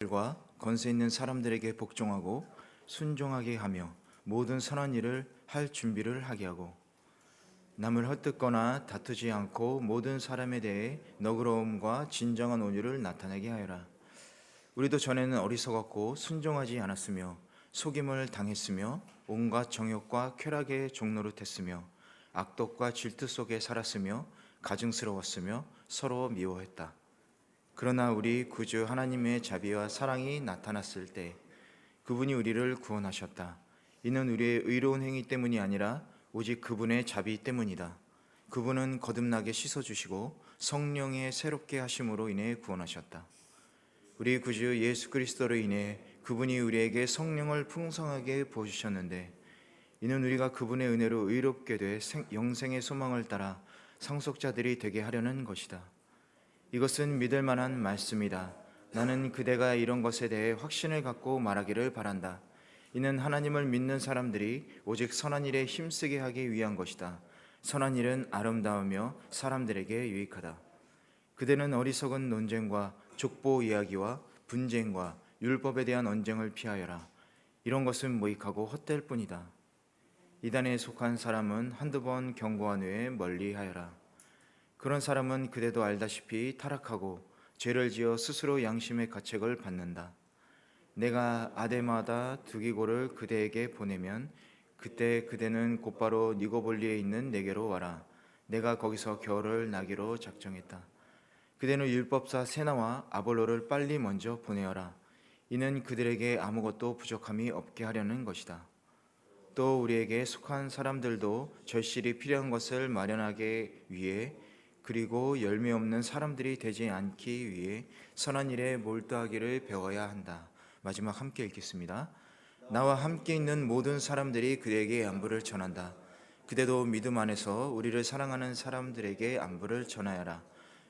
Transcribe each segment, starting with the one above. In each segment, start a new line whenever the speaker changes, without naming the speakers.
과 권세 있는 사람들에게 복종하고 순종하게 하며 모든 선한 일을 할 준비를 하게 하고 남을 헛뜯거나 다투지 않고 모든 사람에 대해 너그러움과 진정한 온유를 나타내게 하여라. 우리도 전에는 어리석었고 순종하지 않았으며 속임을 당했으며 온갖 정욕과 쾌락의 종노릇했으며 악독과 질투 속에 살았으며 가증스러웠으며 서로 미워했다. 그러나 우리 구주 하나님의 자비와 사랑이 나타났을 때 그분이 우리를 구원하셨다. 이는 우리의 의로운 행위 때문이 아니라 오직 그분의 자비 때문이다. 그분은 거듭나게 씻어주시고 성령의 새롭게 하심으로 인해 구원하셨다. 우리 구주 예수 그리스도로 인해 그분이 우리에게 성령을 풍성하게 부어주셨는데 이는 우리가 그분의 은혜로 의롭게 돼 영생의 소망을 따라 상속자들이 되게 하려는 것이다. 이것은 믿을 만한 말씀이다. 나는 그대가 이런 것에 대해 확신을 갖고 말하기를 바란다. 이는 하나님을 믿는 사람들이 오직 선한 일에 힘쓰게 하기 위한 것이다. 선한 일은 아름다우며 사람들에게 유익하다. 그대는 어리석은 논쟁과 족보 이야기와 분쟁과 율법에 대한 언쟁을 피하여라. 이런 것은 무익하고 헛될 뿐이다. 이단에 속한 사람은 한두 번 경고한 후에 멀리하여라. 그런 사람은 그대도 알다시피 타락하고 죄를 지어 스스로 양심의 가책을 받는다. 내가 아데마다 두기고를 그대에게 보내면 그때 그대는 곧바로 니고볼리에 있는 내게로 와라. 내가 거기서 겨울을 나기로 작정했다. 그대는 율법사 세나와 아볼로를 빨리 먼저 보내어라. 이는 그들에게 아무것도 부족함이 없게 하려는 것이다. 또 우리에게 속한 사람들도 절실히 필요한 것을 마련하기 위해 그리고 열매 없는 사람들이 되지 않기 위해 선한 일에 몰두하기를 배워야 한다. 마지막 함께 읽겠습니다. 나와 함께 있는 모든 사람들이 그대에게 안부를 전한다. 그대도 믿음 안에서 우리를 사랑하는 사람들에게 안부를 전하여라.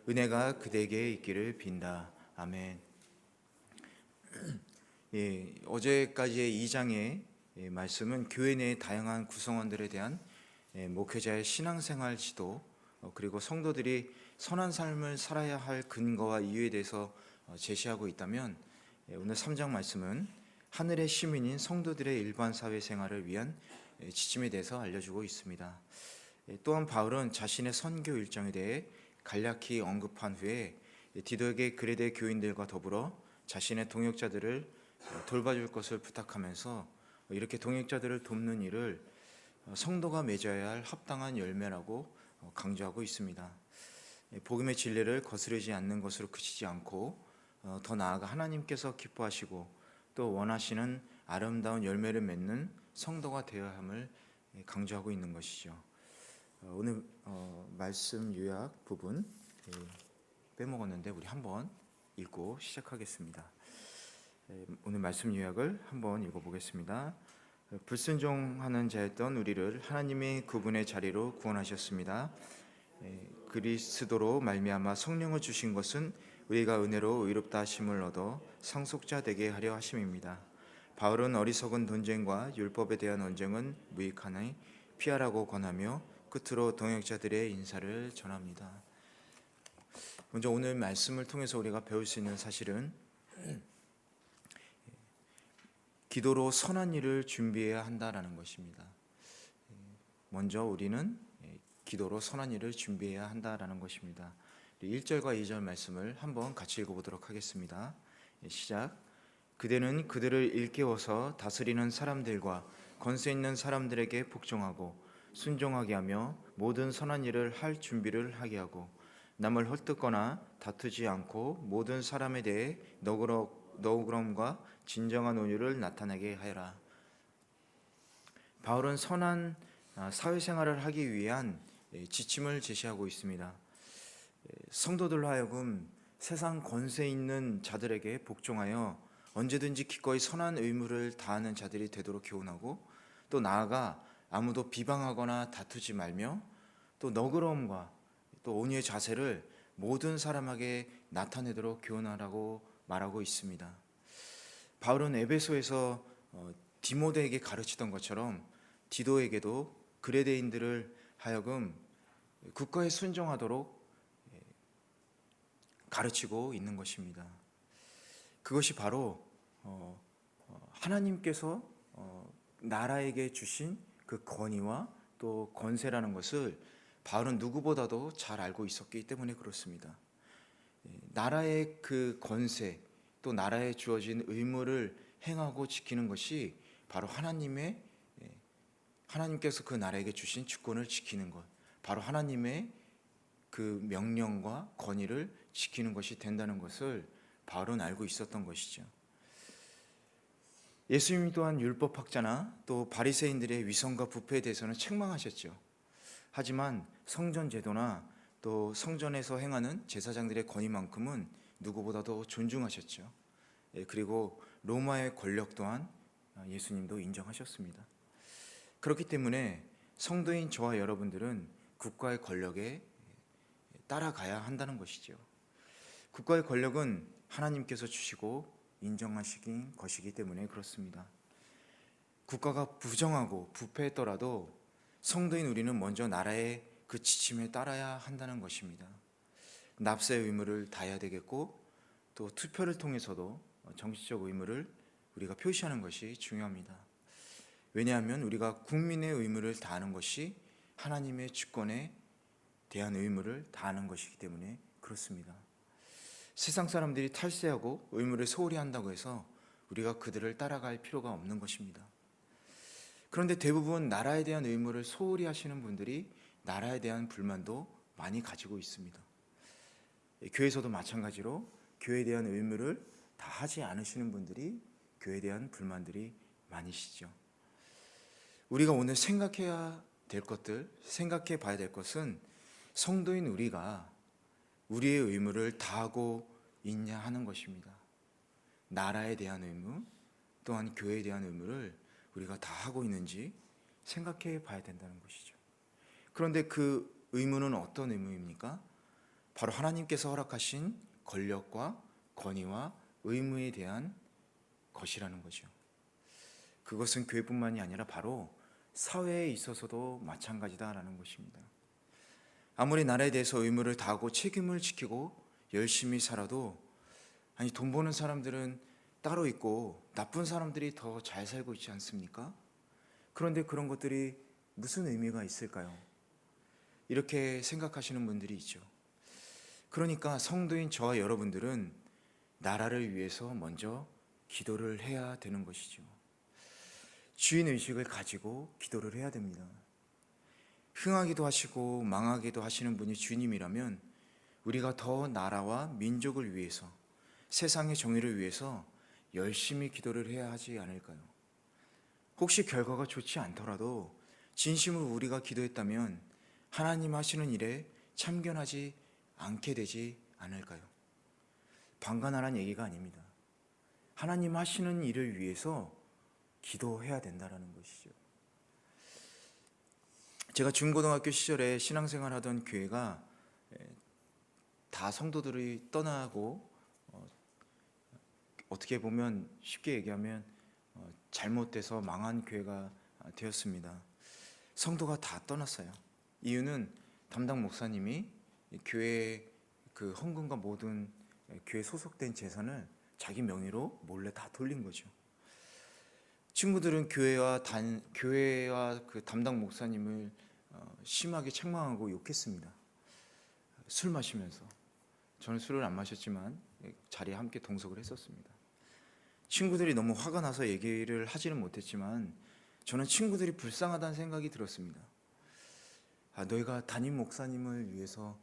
은혜가 그대에게 있기를 빈다. 아멘. 어제까지의 2장의 말씀은 교회 내의 다양한 구성원들에 대한 목회자의 신앙생활 지도 그리고 성도들이 선한 삶을 살아야 할 근거와 이유에 대해서 제시하고 있다면 오늘 3장 말씀은 하늘의 시민인 성도들의 일반 사회생활을 위한 지침에 대해서 알려주고 있습니다. 또한 바울은 자신의 선교 일정에 대해 간략히 언급한 후에 디도에게 그레데 교인들과 더불어 자신의 동역자들을 돌봐줄 것을 부탁하면서 이렇게 동역자들을 돕는 일을 성도가 맺어야 할 합당한 열매라고 강조하고 있습니다. 복음의 진리를 거스르지 않는 것으로 그치지 않고 더 나아가 하나님께서 기뻐하시고 또 원하시는 아름다운 열매를 맺는 성도가 되어야 함을 강조하고 있는 것이죠. 오늘 말씀 요약 부분 빼먹었는데 우리 한번 읽고 시작하겠습니다. 오늘 말씀 요약을 한번 읽어보겠습니다. 불순종하는 자였던 우리를 하나님이 그분의 자리로 구원하셨습니다. 그리스도로 말미암아 성령을 주신 것은 우리가 은혜로 의롭다 하심을 얻어 상속자 되게 하려 하심입니다. 바울은 어리석은 논쟁과 율법에 대한 언쟁은 무익하니 피하라고 권하며 끝으로 동역자들의 인사를 전합니다. 먼저 오늘 말씀을 통해서 우리가 배울 수 있는 사실은 기도로 선한 일을 준비해야 한다라는 것입니다. 먼저 우리는 기도로 선한 일을 준비해야 한다라는 것입니다. 1절과 2절 말씀을 한번 같이 읽어보도록 하겠습니다. 시작. 그대는 그들을 일깨워서 다스리는 사람들과 권세 있는 사람들에게 복종하고 순종하게 하며 모든 선한 일을 할 준비를 하게 하고 남을 헐뜯거나 다투지 않고 모든 사람에 대해 너그러움과 진정한 온유를 나타내게 하여라. 바울은 선한 사회생활을 하기 위한 지침을 제시하고 있습니다. 성도들로 하여금 세상 권세 있는 자들에게 복종하여 언제든지 기꺼이 선한 의무를 다하는 자들이 되도록 교훈하고 또 나아가 아무도 비방하거나 다투지 말며 또 너그러움과 또 온유의 자세를 모든 사람에게 나타내도록 교훈하라고 말하고 있습니다. 바울은 에베소에서 디모데에게 가르치던 것처럼 디도에게도 그레데인들을 하여금 국가에 순종하도록 가르치고 있는 것입니다. 그것이 바로 하나님께서 나라에게 주신 그 권위와 또 권세라는 것을 바울은 누구보다도 잘 알고 있었기 때문에 그렇습니다. 나라의 그 권세 또 나라에 주어진 의무를 행하고 지키는 것이 바로 하나님께서 그 나라에게 주신 주권을 지키는 것, 바로 하나님의 그 명령과 권위를 지키는 것이 된다는 것을 바울은 알고 있었던 것이죠. 예수님 또한 율법학자나 또 바리새인들의 위선과 부패에 대해서는 책망하셨죠. 하지만 성전 제도나 또 성전에서 행하는 제사장들의 권위만큼은 누구보다도 존중하셨죠. 그리고 로마의 권력 또한 예수님도 인정하셨습니다. 그렇기 때문에 성도인 저와 여러분들은 국가의 권력에 따라가야 한다는 것이죠. 국가의 권력은 하나님께서 주시고 인정하신 것이기 때문에 그렇습니다. 국가가 부정하고 부패했더라도 성도인 우리는 먼저 나라의 그 지침에 따라야 한다는 것입니다. 납세의 의무를 다해야 되겠고 또 투표를 통해서도 정치적 의무를 우리가 표시하는 것이 중요합니다. 왜냐하면 우리가 국민의 의무를 다하는 것이 하나님의 주권에 대한 의무를 다하는 것이기 때문에 그렇습니다. 세상 사람들이 탈세하고 의무를 소홀히 한다고 해서 우리가 그들을 따라갈 필요가 없는 것입니다. 그런데 대부분 나라에 대한 의무를 소홀히 하시는 분들이 나라에 대한 불만도 많이 가지고 있습니다. 교회에서도 마찬가지로 교회에 대한 의무를 다 하지 않으시는 분들이 교회에 대한 불만들이 많으시죠. 우리가 오늘 생각해야 될 것들, 생각해 봐야 될 것은 성도인 우리가 우리의 의무를 다하고 있냐 하는 것입니다. 나라에 대한 의무, 또한 교회에 대한 의무를 우리가 다 하고 있는지 생각해 봐야 된다는 것이죠. 그런데 그 의무는 어떤 의무입니까? 바로 하나님께서 허락하신 권력과 권위와 의무에 대한 것이라는 거죠. 그것은 교회뿐만이 아니라 바로 사회에 있어서도 마찬가지다라는 것입니다. 아무리 나라에 대해서 의무를 다하고 책임을 지키고 열심히 살아도 돈 버는 사람들은 따로 있고 나쁜 사람들이 더 잘 살고 있지 않습니까? 그런데 그런 것들이 무슨 의미가 있을까요? 이렇게 생각하시는 분들이 있죠. 그러니까 성도인 저와 여러분들은 나라를 위해서 먼저 기도를 해야 되는 것이죠. 주인의식을 가지고 기도를 해야 됩니다. 흥하기도 하시고 망하기도 하시는 분이 주님이라면 우리가 더 나라와 민족을 위해서 세상의 정의를 위해서 열심히 기도를 해야 하지 않을까요? 혹시 결과가 좋지 않더라도 진심으로 우리가 기도했다면 하나님 하시는 일에 참견하지 않게 되지 않을까요? 방관하라는 얘기가 아닙니다. 하나님 하시는 일을 위해서 기도해야 된다는 것이죠. 제가 중고등학교 시절에 신앙생활 하던 교회가 다 성도들이 떠나고 어떻게 보면 쉽게 얘기하면 잘못돼서 망한 교회가 되었습니다. 성도가 다 떠났어요. 이유는 담당 목사님이 교회 그 헌금과 모든 교회 소속된 재산을 자기 명의로 몰래 다 돌린 거죠. 친구들은 교회와 그 담당 목사님을 심하게 책망하고 욕했습니다. 술 마시면서. 저는 술을 안 마셨지만 자리에 함께 동석을 했었습니다. 친구들이 너무 화가 나서 얘기를 하지는 못했지만 저는 친구들이 불쌍하다는 생각이 들었습니다. 너희가 담임 목사님을 위해서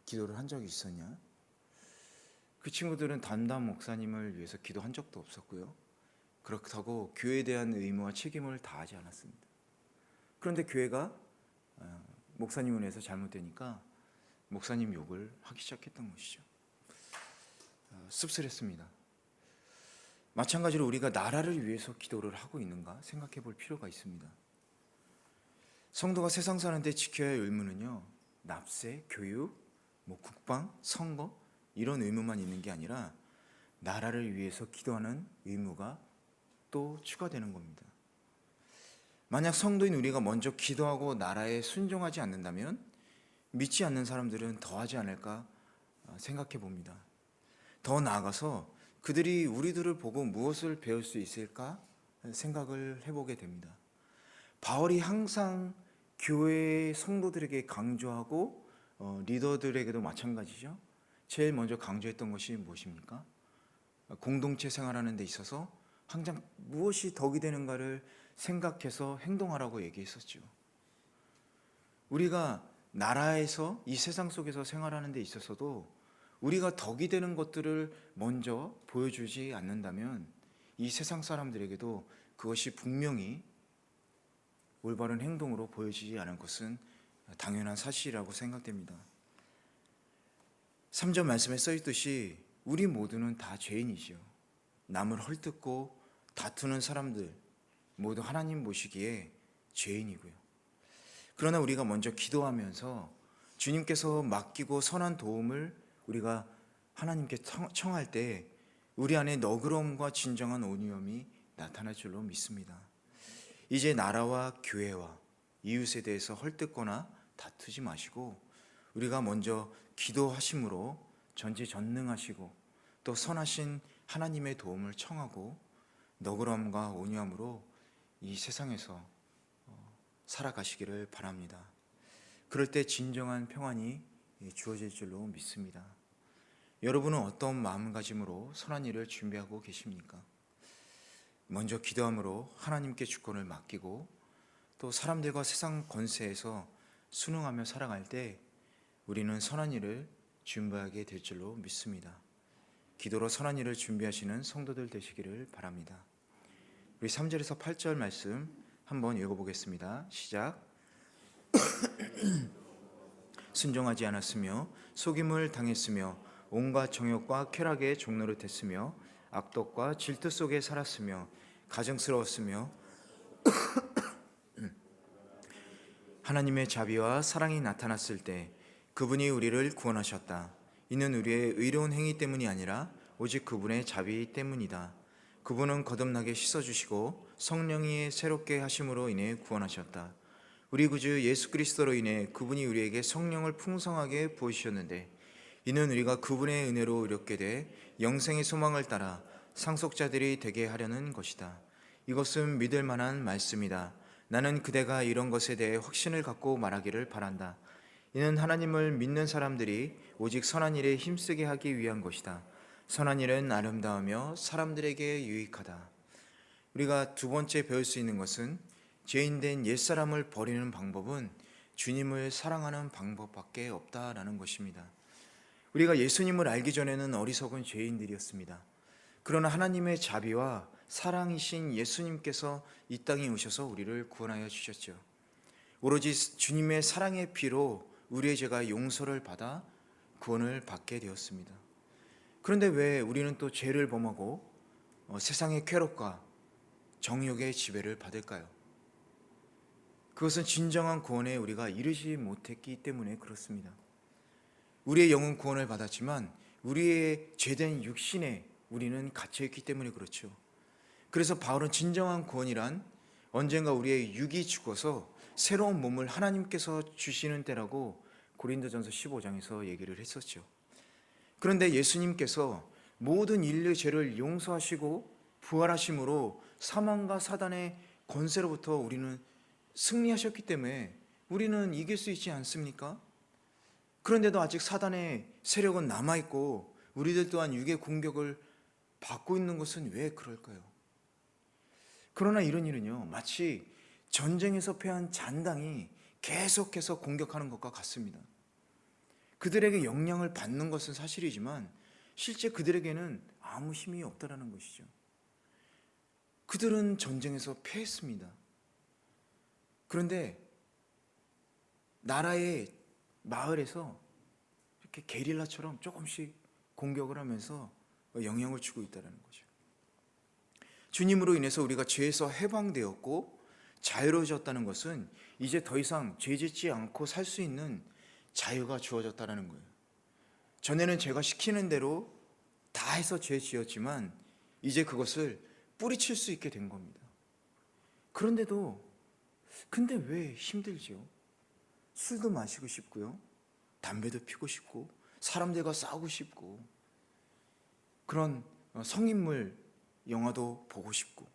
기도를 한 적이 있었냐? 그 친구들은 담당 목사님을 위해서 기도한 적도 없었고요. 그렇다고 교회에 대한 의무와 책임을 다하지 않았습니다. 그런데 교회가 목사님을 위해서 잘못되니까 목사님 욕을 하기 시작했던 것이죠. 씁쓸했습니다. 마찬가지로 우리가 나라를 위해서 기도를 하고 있는가 생각해 볼 필요가 있습니다. 성도가 세상 사는데 지켜야 할 의무는요, 납세, 교육, 국방, 선거 이런 의무만 있는 게 아니라 나라를 위해서 기도하는 의무가 또 추가되는 겁니다. 만약 성도인 우리가 먼저 기도하고 나라에 순종하지 않는다면 믿지 않는 사람들은 더 하지 않을까 생각해 봅니다. 더 나아가서 그들이 우리들을 보고 무엇을 배울 수 있을까 생각을 해보게 됩니다. 바울이 항상 교회의 성도들에게 강조하고 리더들에게도 마찬가지죠. 제일 먼저 강조했던 것이 무엇입니까? 공동체 생활하는 데 있어서 항상 무엇이 덕이 되는가를 생각해서 행동하라고 얘기했었죠. 우리가 나라에서 이 세상 속에서 생활하는 데 있어서도 우리가 덕이 되는 것들을 먼저 보여주지 않는다면 이 세상 사람들에게도 그것이 분명히 올바른 행동으로 보여지지 않을 것은 당연한 사실이라고 생각됩니다. 3절 말씀에 써있듯이 우리 모두는 다 죄인이죠. 남을 헐뜯고 다투는 사람들 모두 하나님 보시기에 죄인이고요. 그러나 우리가 먼저 기도하면서 주님께서 맡기고 선한 도움을 우리가 하나님께 청할 때 우리 안에 너그러움과 진정한 온유함이 나타날 줄로 믿습니다. 이제 나라와 교회와 이웃에 대해서 헐뜯거나 다투지 마시고 우리가 먼저 기도하심으로 전지전능하시고 또 선하신 하나님의 도움을 청하고 너그러움과 온유함으로 이 세상에서 살아가시기를 바랍니다. 그럴 때 진정한 평안이 주어질 줄로 믿습니다. 여러분은 어떤 마음가짐으로 선한 일을 준비하고 계십니까? 먼저 기도함으로 하나님께 주권을 맡기고 또 사람들과 세상 권세에서 순응하며 살아갈 때 우리는 선한 일을 준비하게 될 줄로 믿습니다. 기도로 선한 일을 준비하시는 성도들 되시기를 바랍니다. 우리 3절에서 8절 말씀 한번 읽어보겠습니다. 시작. 순종하지 않았으며 속임을 당했으며 온갖 정욕과 쾌락의 종로를 댔으며 악독과 질투 속에 살았으며 가증스러웠으며 하나님의 자비와 사랑이 나타났을 때 그분이 우리를 구원하셨다. 이는 우리의 의로운 행위 때문이 아니라 오직 그분의 자비 때문이다. 그분은 거듭나게 씻어주시고 성령이 새롭게 하심으로 인해 구원하셨다. 우리 구주 예수 그리스도로 인해 그분이 우리에게 성령을 풍성하게 부으셨는데 이는 우리가 그분의 은혜로 의롭게 돼 영생의 소망을 따라 상속자들이 되게 하려는 것이다. 이것은 믿을 만한 말씀이다. 나는 그대가 이런 것에 대해 확신을 갖고 말하기를 바란다. 이는 하나님을 믿는 사람들이 오직 선한 일에 힘쓰게 하기 위한 것이다. 선한 일은 아름다우며 사람들에게 유익하다. 우리가 두 번째 배울 수 있는 것은 죄인된 옛사람을 버리는 방법은 주님을 사랑하는 방법밖에 없다라는 것입니다. 우리가 예수님을 알기 전에는 어리석은 죄인들이었습니다. 그러나 하나님의 자비와 사랑이신 예수님께서 이 땅에 오셔서 우리를 구원하여 주셨죠. 오로지 주님의 사랑의 피로 우리의 죄가 용서를 받아 구원을 받게 되었습니다. 그런데 왜 우리는 또 죄를 범하고 세상의 쾌락과 정욕의 지배를 받을까요? 그것은 진정한 구원에 우리가 이르지 못했기 때문에 그렇습니다. 우리의 영은 구원을 받았지만 우리의 죄된 육신에 우리는 갇혀있기 때문에 그렇죠. 그래서 바울은 진정한 구원이란 언젠가 우리의 육이 죽어서 새로운 몸을 하나님께서 주시는 때라고 고린도전서 15장에서 얘기를 했었죠. 그런데 예수님께서 모든 인류의 죄를 용서하시고 부활하심으로 사망과 사단의 권세로부터 우리는 승리하셨기 때문에 우리는 이길 수 있지 않습니까? 그런데도 아직 사단의 세력은 남아있고 우리들 또한 육의 공격을 받고 있는 것은 왜 그럴까요? 그러나 이런 일은요, 마치 전쟁에서 패한 잔당이 계속해서 공격하는 것과 같습니다. 그들에게 영향을 받는 것은 사실이지만 실제 그들에게는 아무 힘이 없다라는 것이죠. 그들은 전쟁에서 패했습니다. 그런데 나라의 마을에서 이렇게 게릴라처럼 조금씩 공격을 하면서 영향을 주고 있다는 거죠. 주님으로 인해서 우리가 죄에서 해방되었고 자유로워졌다는 것은 이제 더 이상 죄 짓지 않고 살 수 있는 자유가 주어졌다는 거예요. 전에는 제가 시키는 대로 다 해서 죄 지었지만 이제 그것을 뿌리칠 수 있게 된 겁니다. 근데 왜 힘들죠? 술도 마시고 싶고요, 담배도 피고 싶고, 사람들과 싸우고 싶고, 그런 성인물 영화도 보고 싶고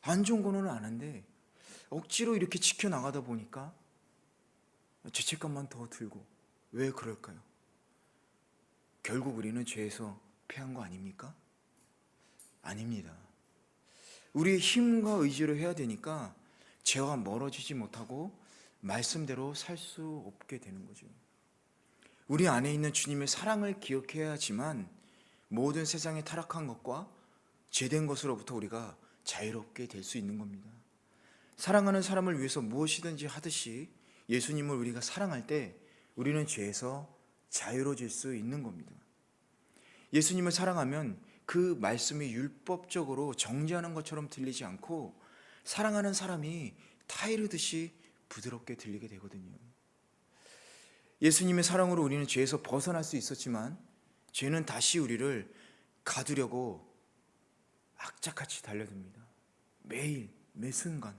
안 좋은 거는 아는데 억지로 이렇게 지켜나가다 보니까 죄책감만 더 들고. 왜 그럴까요? 결국 우리는 죄에서 패한 거 아닙니까? 아닙니다. 우리의 힘과 의지로 해야 되니까 죄와 멀어지지 못하고 말씀대로 살 수 없게 되는 거죠. 우리 안에 있는 주님의 사랑을 기억해야지만 모든 세상에 타락한 것과 죄된 것으로부터 우리가 자유롭게 될 수 있는 겁니다. 사랑하는 사람을 위해서 무엇이든지 하듯이 예수님을 우리가 사랑할 때 우리는 죄에서 자유로워질 수 있는 겁니다. 예수님을 사랑하면 그 말씀이 율법적으로 정죄하는 것처럼 들리지 않고 사랑하는 사람이 타이르듯이 부드럽게 들리게 되거든요. 예수님의 사랑으로 우리는 죄에서 벗어날 수 있었지만 죄는 다시 우리를 가두려고 악착같이 달려듭니다. 매일 매 순간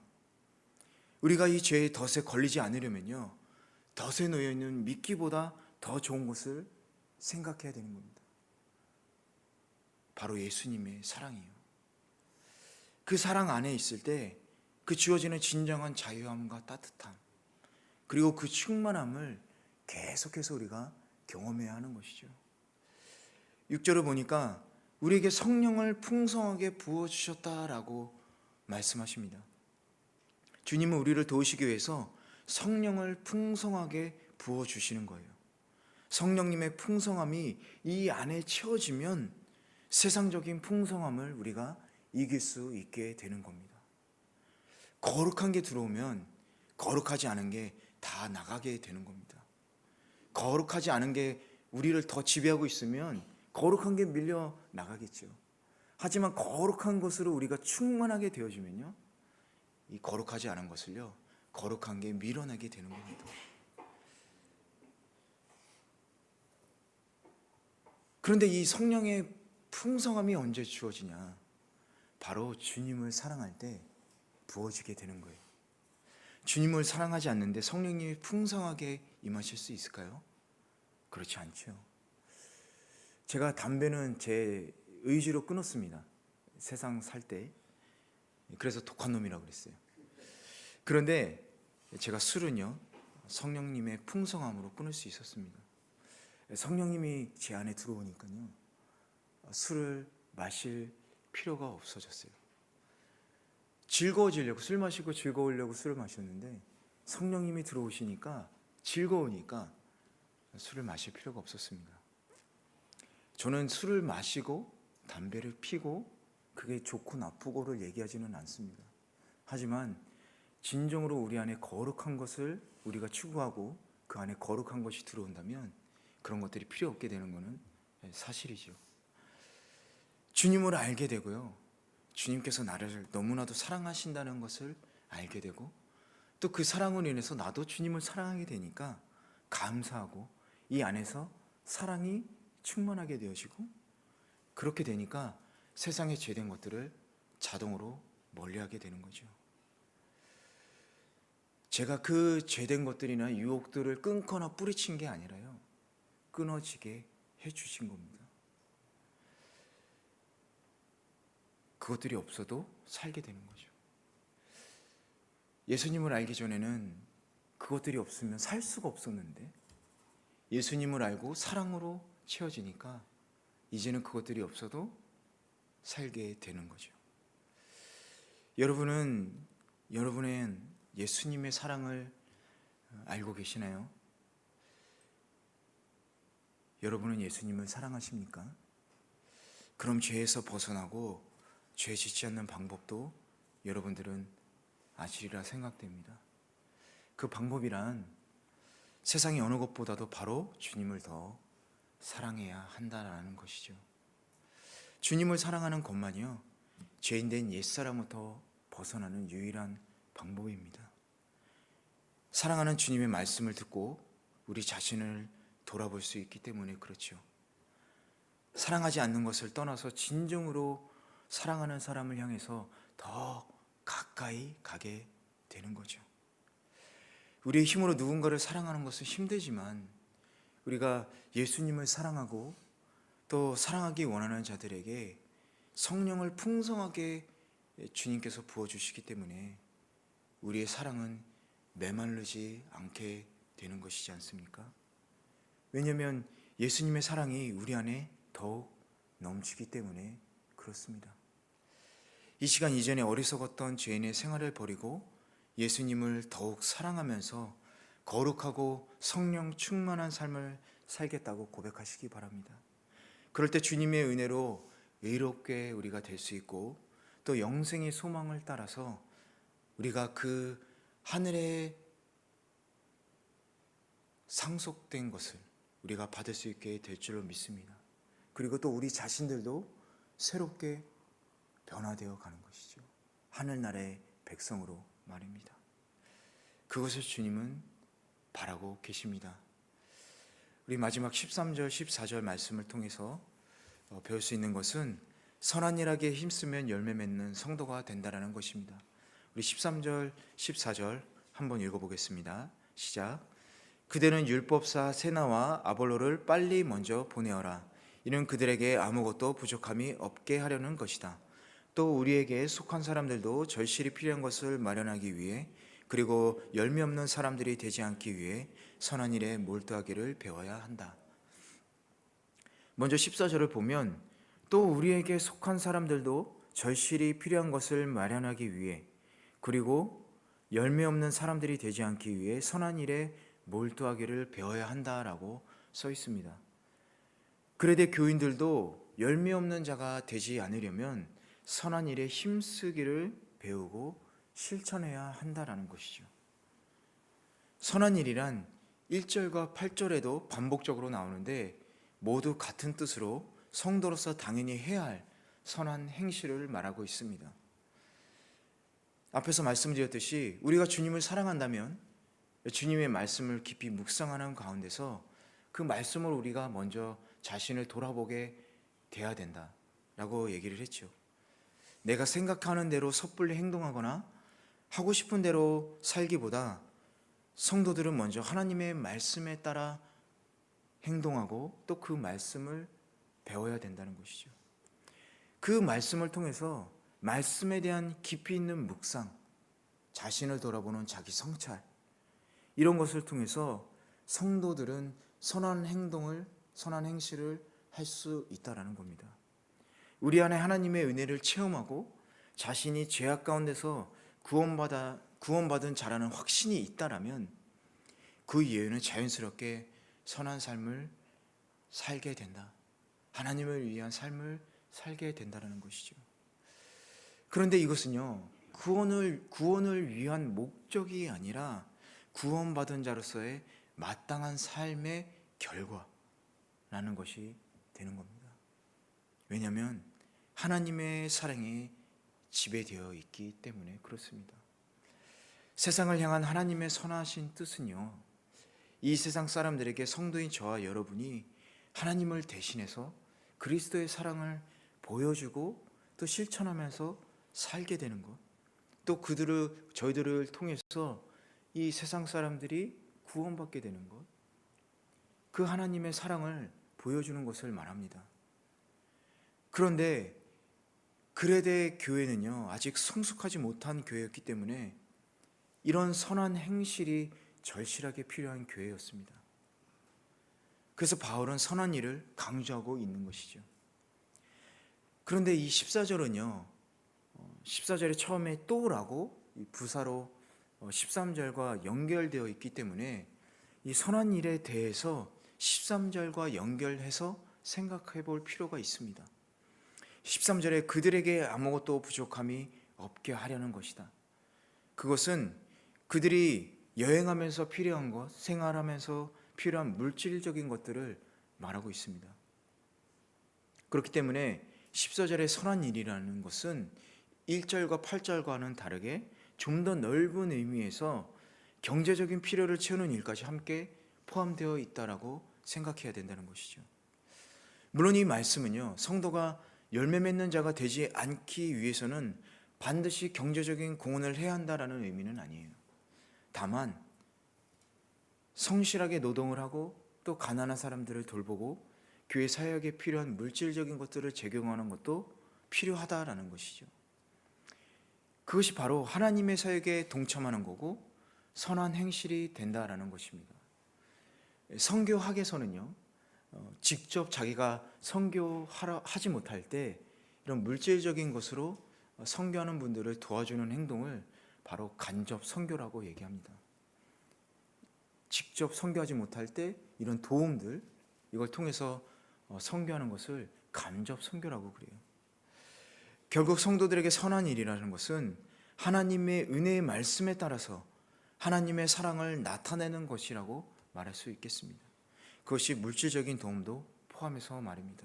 우리가 이 죄의 덫에 걸리지 않으려면요, 덫에 놓여있는 미끼보다 더 좋은 것을 생각해야 되는 겁니다. 바로 예수님의 사랑이에요. 그 사랑 안에 있을 때 그 주어지는 진정한 자유함과 따뜻함, 그리고 그 충만함을 계속해서 우리가 경험해야 하는 것이죠. 6절을 보니까 우리에게 성령을 풍성하게 부어주셨다라고 말씀하십니다. 주님은 우리를 도우시기 위해서 성령을 풍성하게 부어주시는 거예요. 성령님의 풍성함이 이 안에 채워지면 세상적인 풍성함을 우리가 이길 수 있게 되는 겁니다. 거룩한 게 들어오면 거룩하지 않은 게 다 나가게 되는 겁니다. 거룩하지 않은 게 우리를 더 지배하고 있으면 거룩한 게 밀려 나가겠죠. 하지만 거룩한 것으로 우리가 충만하게 되어지면요, 이 거룩하지 않은 것을요, 거룩한 게 밀어내게 되는 겁니다. 그런데 이 성령의 풍성함이 언제 주어지냐? 바로 주님을 사랑할 때 부어지게 되는 거예요. 주님을 사랑하지 않는데 성령님이 풍성하게 임하실 수 있을까요? 그렇지 않죠. 제가 담배는 제 의지로 끊었습니다. 세상 살 때. 그래서 독한 놈이라고 그랬어요. 그런데 제가 술은요, 성령님의 풍성함으로 끊을 수 있었습니다. 성령님이 제 안에 들어오니까요, 술을 마실 필요가 없어졌어요. 즐거워지려고, 술 마시고 즐거우려고 술을 마셨는데 성령님이 들어오시니까 즐거우니까 술을 마실 필요가 없었습니다. 저는 술을 마시고 담배를 피고 그게 좋고 나쁘고를 얘기하지는 않습니다. 하지만 진정으로 우리 안에 거룩한 것을 우리가 추구하고 그 안에 거룩한 것이 들어온다면 그런 것들이 필요 없게 되는 것은 사실이죠. 주님을 알게 되고요, 주님께서 나를 너무나도 사랑하신다는 것을 알게 되고 또 그 사랑으로 인해서 나도 주님을 사랑하게 되니까 감사하고 이 안에서 사랑이 충만하게 되어지고, 그렇게 되니까 세상에 죄된 것들을 자동으로 멀리하게 되는 거죠. 제가 그 죄된 것들이나 유혹들을 끊거나 뿌리친 게 아니라요, 끊어지게 해주신 겁니다. 그것들이 없어도 살게 되는 거죠. 예수님을 알기 전에는 그것들이 없으면 살 수가 없었는데 예수님을 알고 사랑으로 채워지니까 이제는 그것들이 없어도 살게 되는 거죠. 여러분은 여러분의 예수님의 사랑을 알고 계시나요? 여러분은 예수님을 사랑하십니까? 그럼 죄에서 벗어나고 죄 짓지 않는 방법도 여러분들은 아시리라 생각됩니다. 그 방법이란 세상의 어느 것보다도 바로 주님을 더 사랑해야 한다라는 것이죠. 주님을 사랑하는 것만이요, 죄인된 옛사람부터 벗어나는 유일한 방법입니다. 사랑하는 주님의 말씀을 듣고 우리 자신을 돌아볼 수 있기 때문에 그렇죠. 사랑하지 않는 것을 떠나서 진정으로 사랑하는 사람을 향해서 더 가까이 가게 되는 거죠. 우리의 힘으로 누군가를 사랑하는 것은 힘들지만 우리가 예수님을 사랑하고 또 사랑하기 원하는 자들에게 성령을 풍성하게 주님께서 부어주시기 때문에 우리의 사랑은 메마르지 않게 되는 것이지 않습니까? 왜냐하면 예수님의 사랑이 우리 안에 더욱 넘치기 때문에 그렇습니다. 이 시간 이전에 어리석었던 죄인의 생활을 버리고 예수님을 더욱 사랑하면서 거룩하고 성령 충만한 삶을 살겠다고 고백하시기 바랍니다. 그럴 때 주님의 은혜로 의롭게 우리가 될 수 있고 또 영생의 소망을 따라서 우리가 그 하늘에 상속된 것을 우리가 받을 수 있게 될 줄로 믿습니다. 그리고 또 우리 자신들도 새롭게 변화되어 가는 것이죠. 하늘나라의 백성으로 말입니다. 그것을 주님은 바라고 계십니다. 우리 마지막 13절, 14절 말씀을 통해서 배울 수 있는 것은 선한 일하기에 힘쓰면 열매 맺는 성도가 된다라는 것입니다. 우리 13절, 14절 한번 읽어보겠습니다. 시작. 그대는 율법사 세나와 아볼로를 빨리 먼저 보내어라. 이는 그들에게 아무것도 부족함이 없게 하려는 것이다. 또 우리에게 속한 사람들도 절실히 필요한 것을 마련하기 위해 그리고 열매 없는 사람들이 되지 않기 위해 선한 일에 몰두하기를 배워야 한다. 먼저 14절을 보면 또 우리에게 속한 사람들도 절실히 필요한 것을 마련하기 위해 그리고 열매 없는 사람들이 되지 않기 위해 선한 일에 몰두하기를 배워야 한다라고 써 있습니다. 그래도 교인들도 열매 없는 자가 되지 않으려면 선한 일에 힘쓰기를 배우고 실천해야 한다라는 것이죠. 선한 일이란 1절과 8절에도 반복적으로 나오는데 모두 같은 뜻으로 성도로서 당연히 해야 할 선한 행실을 말하고 있습니다. 앞에서 말씀드렸듯이 우리가 주님을 사랑한다면 주님의 말씀을 깊이 묵상하는 가운데서 그 말씀을 우리가 먼저 자신을 돌아보게 돼야 된다라고 얘기를 했죠. 내가 생각하는 대로 섣불리 행동하거나 하고 싶은 대로 살기보다 성도들은 먼저 하나님의 말씀에 따라 행동하고 또 그 말씀을 배워야 된다는 것이죠. 그 말씀을 통해서 말씀에 대한 깊이 있는 묵상, 자신을 돌아보는 자기 성찰, 이런 것을 통해서 성도들은 선한 행동을, 선한 행실을 할 수 있다라는 겁니다. 우리 안에 하나님의 은혜를 체험하고 자신이 죄악 가운데서 구원받은 자라는 확신이 있다라면 그 이후에는 자연스럽게 선한 삶을 살게 된다. 하나님을 위한 삶을 살게 된다는 것이죠. 그런데 이것은요, 구원을 위한 목적이 아니라 구원받은 자로서의 마땅한 삶의 결과라는 것이 되는 겁니다. 왜냐하면 하나님의 사랑이 지배되어 있기 때문에 그렇습니다. 세상을 향한 하나님의 선하신 뜻은요, 이 세상 사람들에게 성도인 저와 여러분이 하나님을 대신해서 그리스도의 사랑을 보여주고 또 실천하면서 살게 되는 것, 또 저희들을 통해서 이 세상 사람들이 구원받게 되는 것, 그 하나님의 사랑을 보여주는 것을 말합니다. 그런데 그레데 교회는요, 아직 성숙하지 못한 교회였기 때문에 이런 선한 행실이 절실하게 필요한 교회였습니다. 그래서 바울은 선한 일을 강조하고 있는 것이죠. 그런데 이 14절은요, 14절에 처음에 또라고 부사로 13절과 연결되어 있기 때문에 이 선한 일에 대해서 13절과 연결해서 생각해 볼 필요가 있습니다. 13절에 그들에게 아무것도 부족함이 없게 하려는 것이다. 그것은 그들이 여행하면서 필요한 것, 생활하면서 필요한 물질적인 것들을 말하고 있습니다. 그렇기 때문에 14절의 선한 일이라는 것은 1절과 8절과는 다르게 좀 더 넓은 의미에서 경제적인 필요를 채우는 일까지 함께 포함되어 있다라고 생각해야 된다는 것이죠. 물론 이 말씀은요, 성도가 열매 맺는 자가 되지 않기 위해서는 반드시 경제적인 공헌을 해야 한다라는 의미는 아니에요. 다만 성실하게 노동을 하고 또 가난한 사람들을 돌보고 교회 사역에 필요한 물질적인 것들을 제공하는 것도 필요하다라는 것이죠. 그것이 바로 하나님의 사역에 동참하는 거고 선한 행실이 된다라는 것입니다. 선교학에서는요, 직접 자기가 선교하지 못할 때 이런 물질적인 것으로 선교하는 분들을 도와주는 행동을 바로 간접 선교라고 얘기합니다. 직접 선교하지 못할 때 이런 도움들, 이걸 통해서 선교하는 것을 간접 선교라고 그래요. 결국 성도들에게 선한 일이라는 것은 하나님의 은혜의 말씀에 따라서 하나님의 사랑을 나타내는 것이라고 말할 수 있겠습니다. 그것이 물질적인 도움도 포함해서 말입니다.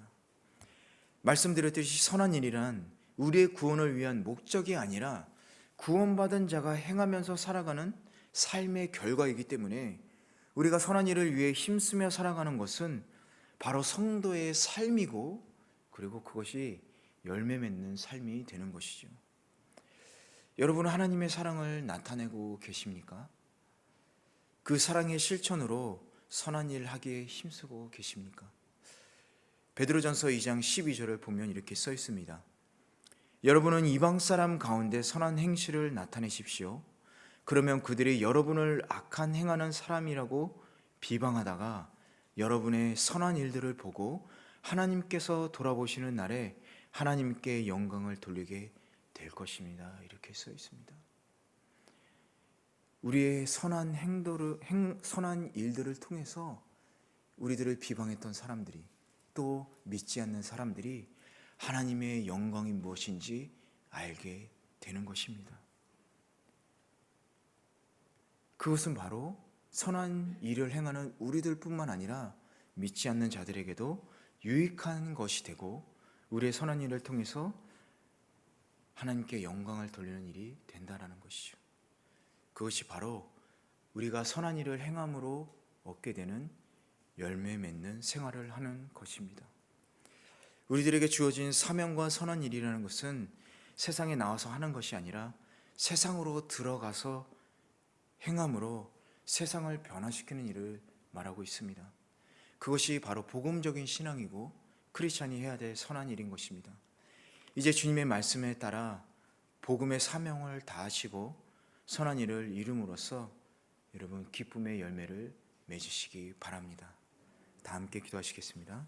말씀드렸듯이 선한 일이란 우리의 구원을 위한 목적이 아니라 구원받은 자가 행하면서 살아가는 삶의 결과이기 때문에 우리가 선한 일을 위해 힘쓰며 살아가는 것은 바로 성도의 삶이고, 그리고 그것이 열매 맺는 삶이 되는 것이죠. 여러분은 하나님의 사랑을 나타내고 계십니까? 그 사랑의 실천으로 선한 일 하기에 힘쓰고 계십니까? 베드로전서 2장 12절을 보면 이렇게 써 있습니다. 여러분은 이방 사람 가운데 선한 행실을 나타내십시오. 그러면 그들이 여러분을 악한 행하는 사람이라고 비방하다가 여러분의 선한 일들을 보고 하나님께서 돌아보시는 날에 하나님께 영광을 돌리게 될 것입니다. 이렇게 써 있습니다. 우리의 선한 일들을 통해서 우리들을 비방했던 사람들이, 또 믿지 않는 사람들이 하나님의 영광이 무엇인지 알게 되는 것입니다. 그것은 바로 선한 일을 행하는 우리들뿐만 아니라 믿지 않는 자들에게도 유익한 것이 되고, 우리의 선한 일을 통해서 하나님께 영광을 돌리는 일이 된다라는 것이죠. 그것이 바로 우리가 선한 일을 행함으로 얻게 되는 열매 맺는 생활을 하는 것입니다. 우리들에게 주어진 사명과 선한 일이라는 것은 세상에 나와서 하는 것이 아니라 세상으로 들어가서 행함으로 세상을 변화시키는 일을 말하고 있습니다. 그것이 바로 복음적인 신앙이고 크리스찬이 해야 될 선한 일인 것입니다. 이제 주님의 말씀에 따라 복음의 사명을 다하시고 선한 일을 이룸으로써 여러분 기쁨의 열매를 맺으시기 바랍니다. 다 함께 기도하시겠습니다.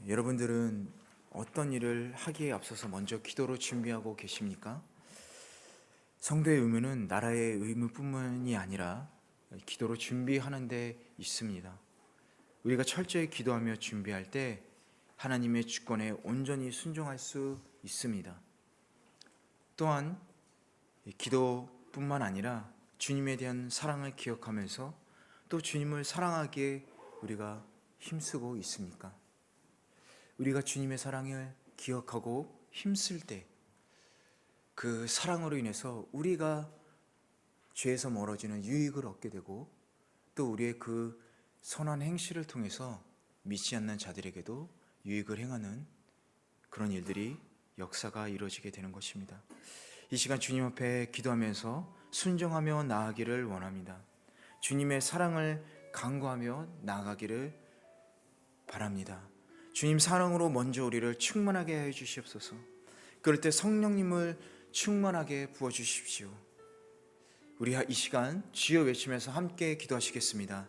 여러분들은 어떤 일을 하기에 앞서서 먼저 기도로 준비하고 계십니까? 성도의 의무는 나라의 의무뿐만이 아니라 기도로 준비하는 데 있습니다. 우리가 철저히 기도하며 준비할 때 하나님의 주권에 온전히 순종할 수 있습니다. 또한 기도뿐만 아니라 주님에 대한 사랑을 기억하면서 또 주님을 사랑하기에 우리가 힘쓰고 있습니까? 우리가 주님의 사랑을 기억하고 힘쓸 때 그 사랑으로 인해서 우리가 죄에서 멀어지는 유익을 얻게 되고, 또 우리의 그 선한 행실을 통해서 믿지 않는 자들에게도 유익을 행하는 그런 일들이 역사가 이루어지게 되는 것입니다. 이 시간 주님 앞에 기도하면서 순종하며 나아가기를 원합니다. 주님의 사랑을 간구하며 나아가기를 바랍니다. 주님 사랑으로 먼저 우리를 충만하게 해 주시옵소서. 그럴 때 성령님을 충만하게 부어주십시오. 우리 이 시간 주여 외치면서 함께 기도하시겠습니다.